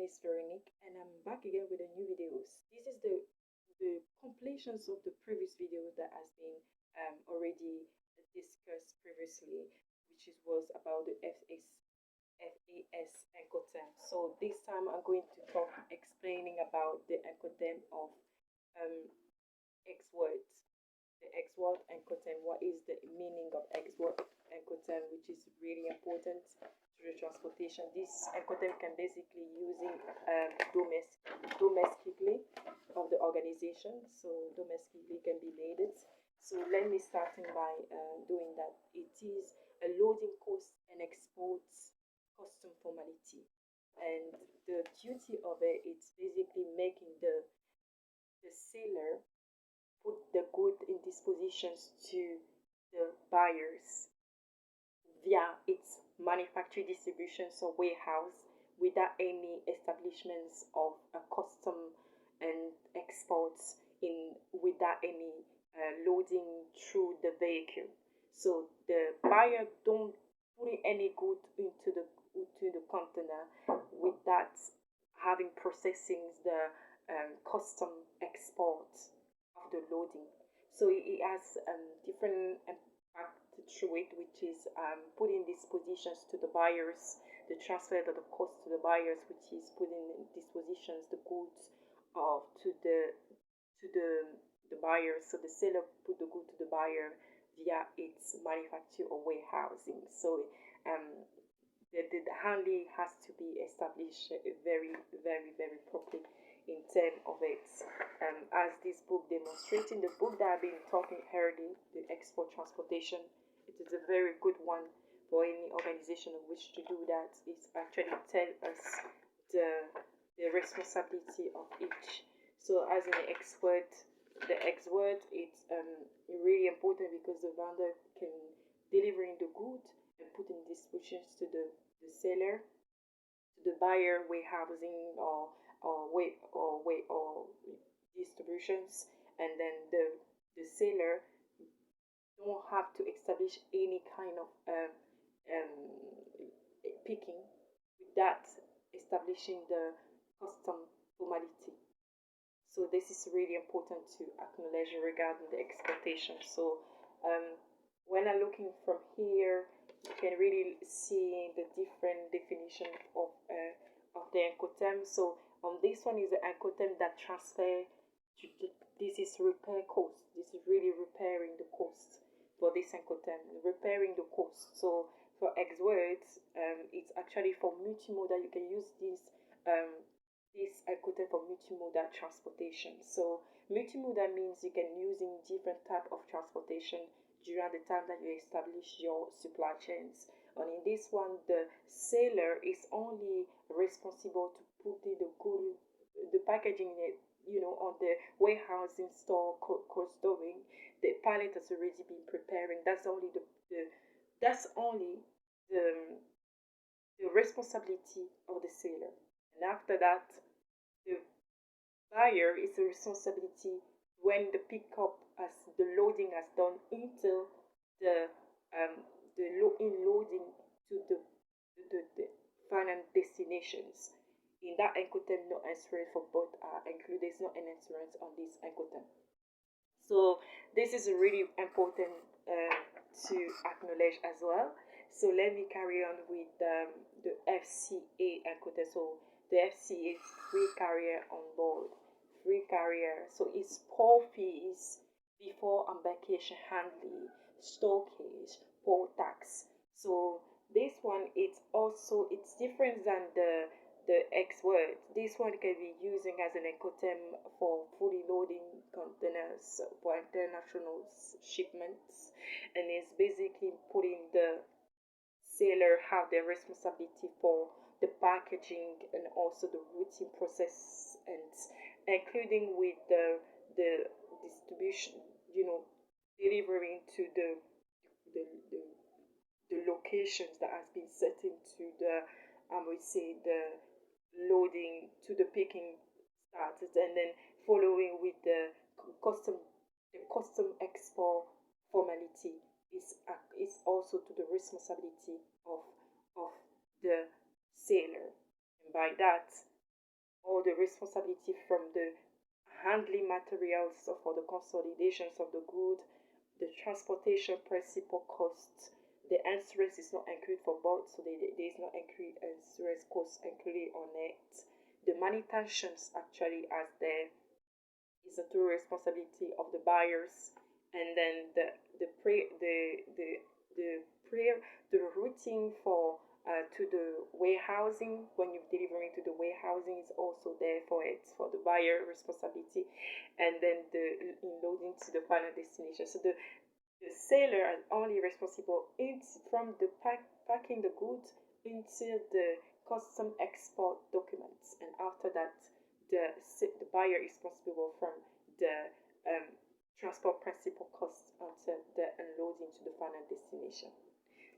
is Veronique, and I'm back again with a new videos. This is the completions of the previous video that has been already discussed previously, which was about the FAS Encodem. So this time I'm going to talk explaining about the Encodem of um, X words. The X word Encodem. What is the meaning of X word Encodem, which is really important to the transportation. This Encodem can basically using domestically of the organization. So domestically can be made it. So let me starting by doing that. It is a loading cost and exports custom formality, and the duty of it is basically making the seller put the good in dispositions to the buyers via its manufacturing distributions or warehouse without any establishments of a custom and exports in without any loading through the vehicle. So the buyer don't put any good into the container without having processing the custom export of the loading. So it has different impact through it, which is putting dispositions to the buyers, the transfer of the cost to the buyers, which is putting in dispositions the goods to the buyer. So the seller put the good to the buyer via its manufacture or warehousing. So the handling has to be established very, very, very properly in terms of it. As this book demonstrating, the book that I've been talking earlier, the export transportation, it is a very good one for any organization who wish to do that. It actually tell us the responsibility of each. So as an expert, the expert it's really important because the vendor can delivering the good and putting dispositions to the seller, to the buyer, warehousing or distributions, and then the seller don't have to establish any kind of picking without establishing the custom formality. So this is really important to acknowledge regarding the exportation. So when I'm looking from here, you can really see the different definition of the Encodem. So this one is the Encodem that transfer. This is repair cost. This is really repairing the cost for this Encodem, repairing the cost. So for X words, it's actually for multimodal. You can use this Encodem for multimodal transportation. So multimodal means you can using different type of transportation during the time that you establish your supply chains. And in this one, the seller is only responsible to put in the good, the packaging, on the warehousing store cold storing. The pallet has already been preparing. That's only the responsibility of the seller. And after that, the buyer is the responsibility when the pickup as the loading has done until the loading to the final destinations. In that Encodem, no insurance for both are included. There's no insurance on this Encodem. So this is really important to acknowledge as well. So let me carry on with the FCA Encodem. So the FCA is free carrier on board. Free carrier. So it's port fees before embarkation handling, storage, port tax. So this one it's different than the X word. This one can be using as an Encodem for fully loading containers for international shipments, and it's basically putting the seller have the responsibility for the packaging and also the routing process, and including with the distribution, delivering to the locations that has been set into the the loading to the picking started, and then following with the custom export formality is also to the responsibility of the seller. And by that, all the responsibility from the handling materials for the consolidations of the good, the transportation principal costs. The insurance is not included for both, so there is not included insurance costs included on it. The manutentions actually as there is a true responsibility of the buyers, and then the pre the routing for to the warehousing. When you're delivering to the warehousing is also there for it, for the buyer responsibility, and then the loading to the final destination. So the seller is only responsible from the packing the goods until the custom export documents, and after that, the buyer is responsible from the transport principal cost until the unloading to the final destination.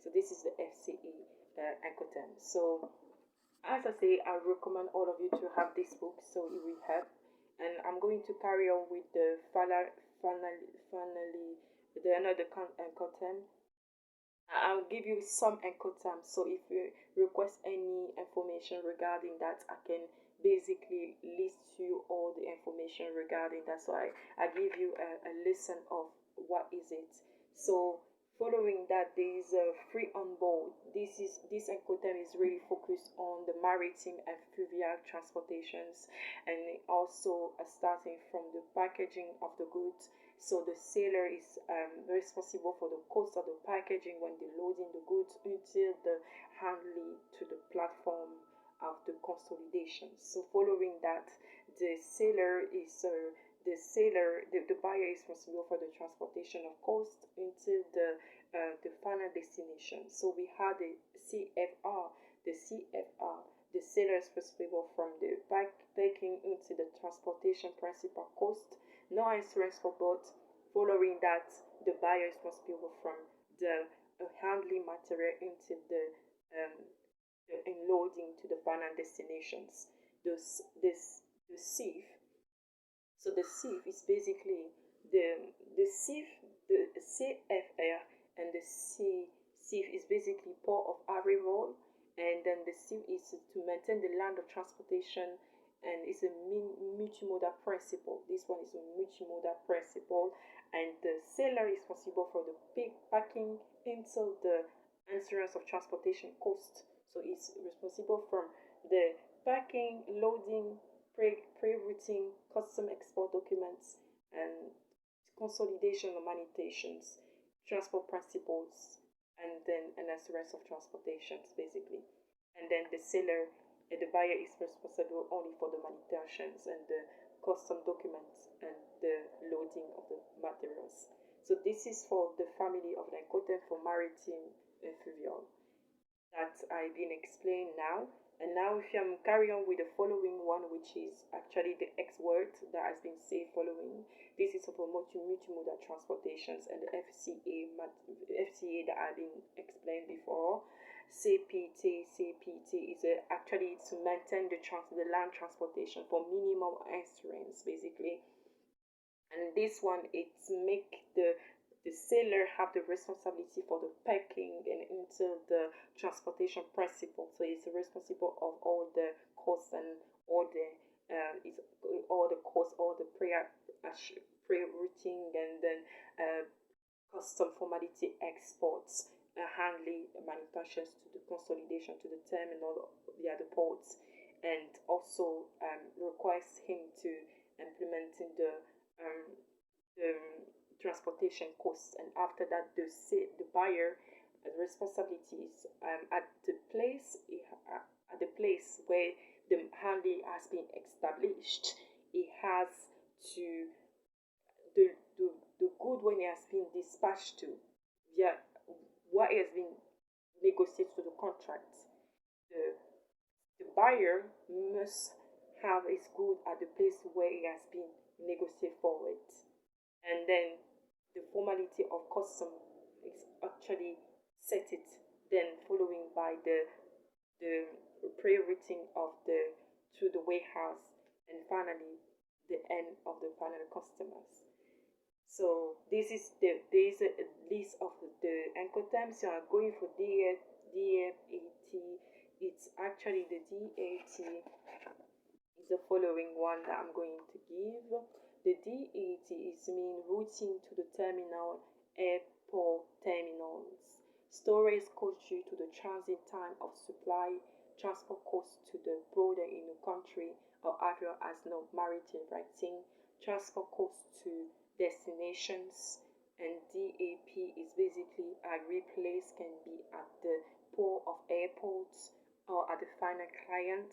So this is the FCE Incoterms. So as I say, I recommend all of you to have this book, so it will help. And I'm going to carry on with the finally the another Incoterm. I'll give you some Incoterms. So if you request any information regarding that, I can basically list you all the information regarding that. So I give you a lesson of what is it. So following that, there is a free on board. This Incoterm is really focused on the maritime and fluvial transportations, and also starting from the packaging of the goods. So the seller is responsible for the cost of the packaging when they're loading the goods until the handling to the platform of the consolidation. So following that, the buyer is responsible for the transportation of cost until the final destination. So we had the CFR. The seller is responsible from the packing into the transportation principal cost. No insurance for both. Following that, the buyer is responsible from the handling material into the unloading to the final destinations. The sieve. So the sieve is basically the sieve, the CFR, and the sieve is basically port of avril, and then the sieve is to maintain the land of transportation, and it's a multimodal principle. This one is a multimodal principle, and the seller is responsible for the packing until the insurance of transportation cost. So it's responsible from the packing, loading, pre-routing, custom export documents, and consolidation of manutations, transport principles, and then an insurance of transportations basically. And then the buyer is responsible only for the manutentions and the custom documents and the loading of the materials. So this is for the family of Encoders for maritime and fluvial that I've been explained now. And now if I'm carry on with the following one, which is actually the X word that has been said following. This is for multimodal transportations and the FCA that I've been explained before. CPT is actually to maintain the land transportation for minimum insurance basically. And this one, it's make the seller have the responsibility for the packing and until the transportation principle. So it's responsible of all the costs and all the all the pre-routing, and then custom formality exports, handling manufacturers to the consolidation to the terminal via the ports, and also requires him to implementing the transportation costs. And after that, the buyer responsibilities at the place where the handling has been established. It has to the good when it has been dispatched to via what has been negotiated to the contract. The buyer must have his good at the place where it has been negotiated for it, and then the formality of custom is actually set it, then following by the pre-written of the to the warehouse, and finally the end of the final customers. So this is a list of the Incoterms. You are going for DFAT. It's actually the DAT is the following one that I'm going to give. The DAT is mean routing to the terminal, airport terminals. Storage cost due to the transit time of supply, transport costs to the border in the country, or avril as no maritime writing, transport costs to destinations, and DAP is basically a replace can be at the port of airports or at the final client,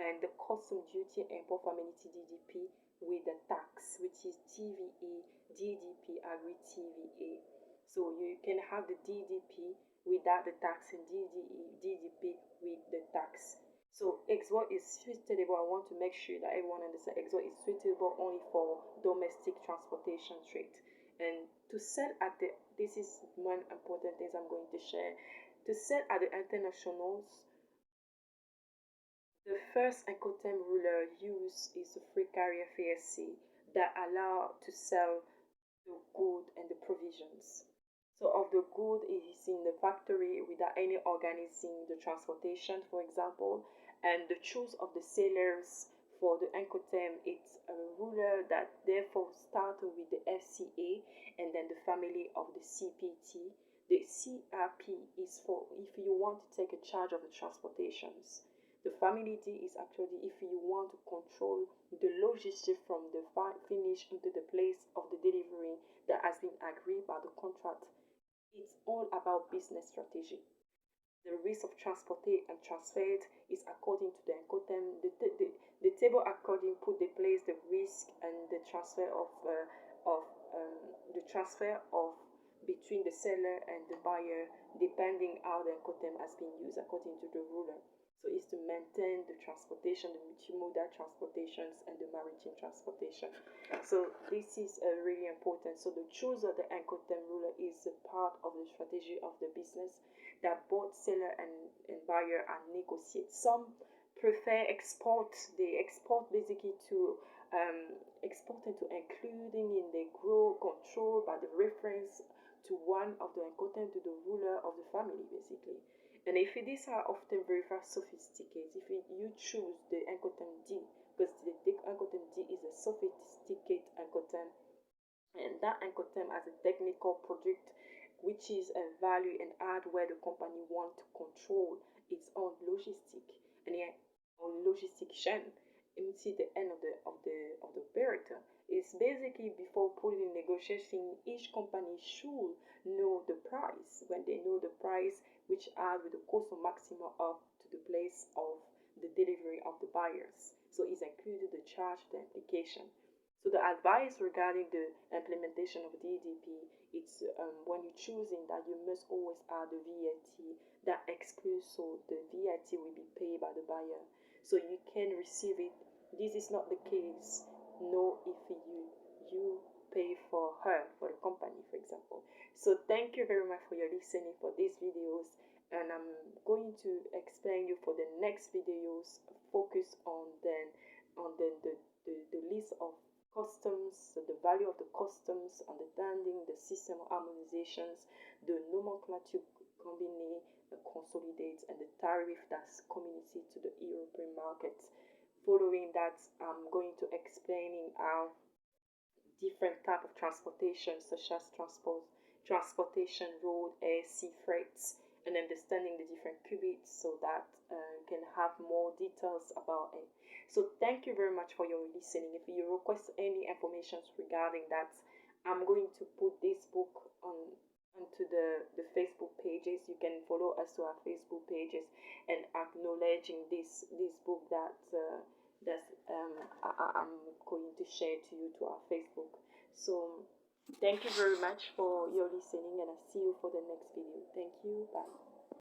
and the custom duty import familiarity DDP with the tax, which is TVA, DDP agree TVA. So you can have the DDP without the tax and DDP with the tax. So export is suitable. I want to make sure that everyone understands export is suitable only for domestic transportation trade. And to sell at the, this is one important thing I'm going to share. To sell at the internationals, the first Incoterm ruler used is the free carrier FASC that allow to sell the good and the provisions. So of the good is in the factory without any organizing the transportation, for example, and the choice of the sellers for the Incoterm, it's a ruler that therefore started with the FCA and then the family of the CPT. The CRP is for if you want to take a charge of the transportations. The family D is actually if you want to control the logistics from the finish into the place of the delivery that has been agreed by the contract. It's all about business strategy. The risk of transported and transferred is according to the Incoterm. The table according put the place the risk and the transfer of the transfer of between the seller and the buyer depending how the Incoterm has been used according to the ruler. So it's to maintain the transportation, the multimodal transportations and the maritime transportation. So this is really important. So the choice of the Incoterm ruler is a part of the strategy of the business that both seller and buyer are negotiate. Some prefer export. They export basically to export into including in the grow control by the reference to one of the Incoterm to the ruler of the family basically. And if these are often very sophisticated, if you choose the Incoterm D, because the Incoterm D is a sophisticated Incoterm, and that Incoterm has a technical project which is a value and add where the company want to control its own logistic and yeah, own logistic chain. And you see the end of the operator. It's basically before putting in negotiation, each company should know the price. When they know the price, which add with the cost of maximum up to the place of the delivery of the buyers. So it's included the charge, the implication. So the advice regarding the implementation of DDP, it's when you're choosing that you must always add the VAT that excludes, so the VAT will be paid by the buyer. So you can receive it. This is not the case. No, if you pay for her, for the company, for example. So thank you very much for your listening for these videos, and I'm going to explain you for the next videos focus on the list of customs, the value of the customs, understanding the system of harmonizations, the nomenclature combine, consolidate, and the tariff that's community to the European market. Following that, I'm going to explaining how different type of transportation such as transportation, road, air, sea freights, and understanding the different qubits so that you can have more details about it. So thank you very much for your listening. If you request any information regarding that, I'm going to put this book onto the Facebook pages. You can follow us to our Facebook pages and acknowledging this book that I'm going to share to you to our Facebook. So thank you very much for your listening, and I'll see you for the next video. Thank you. Bye.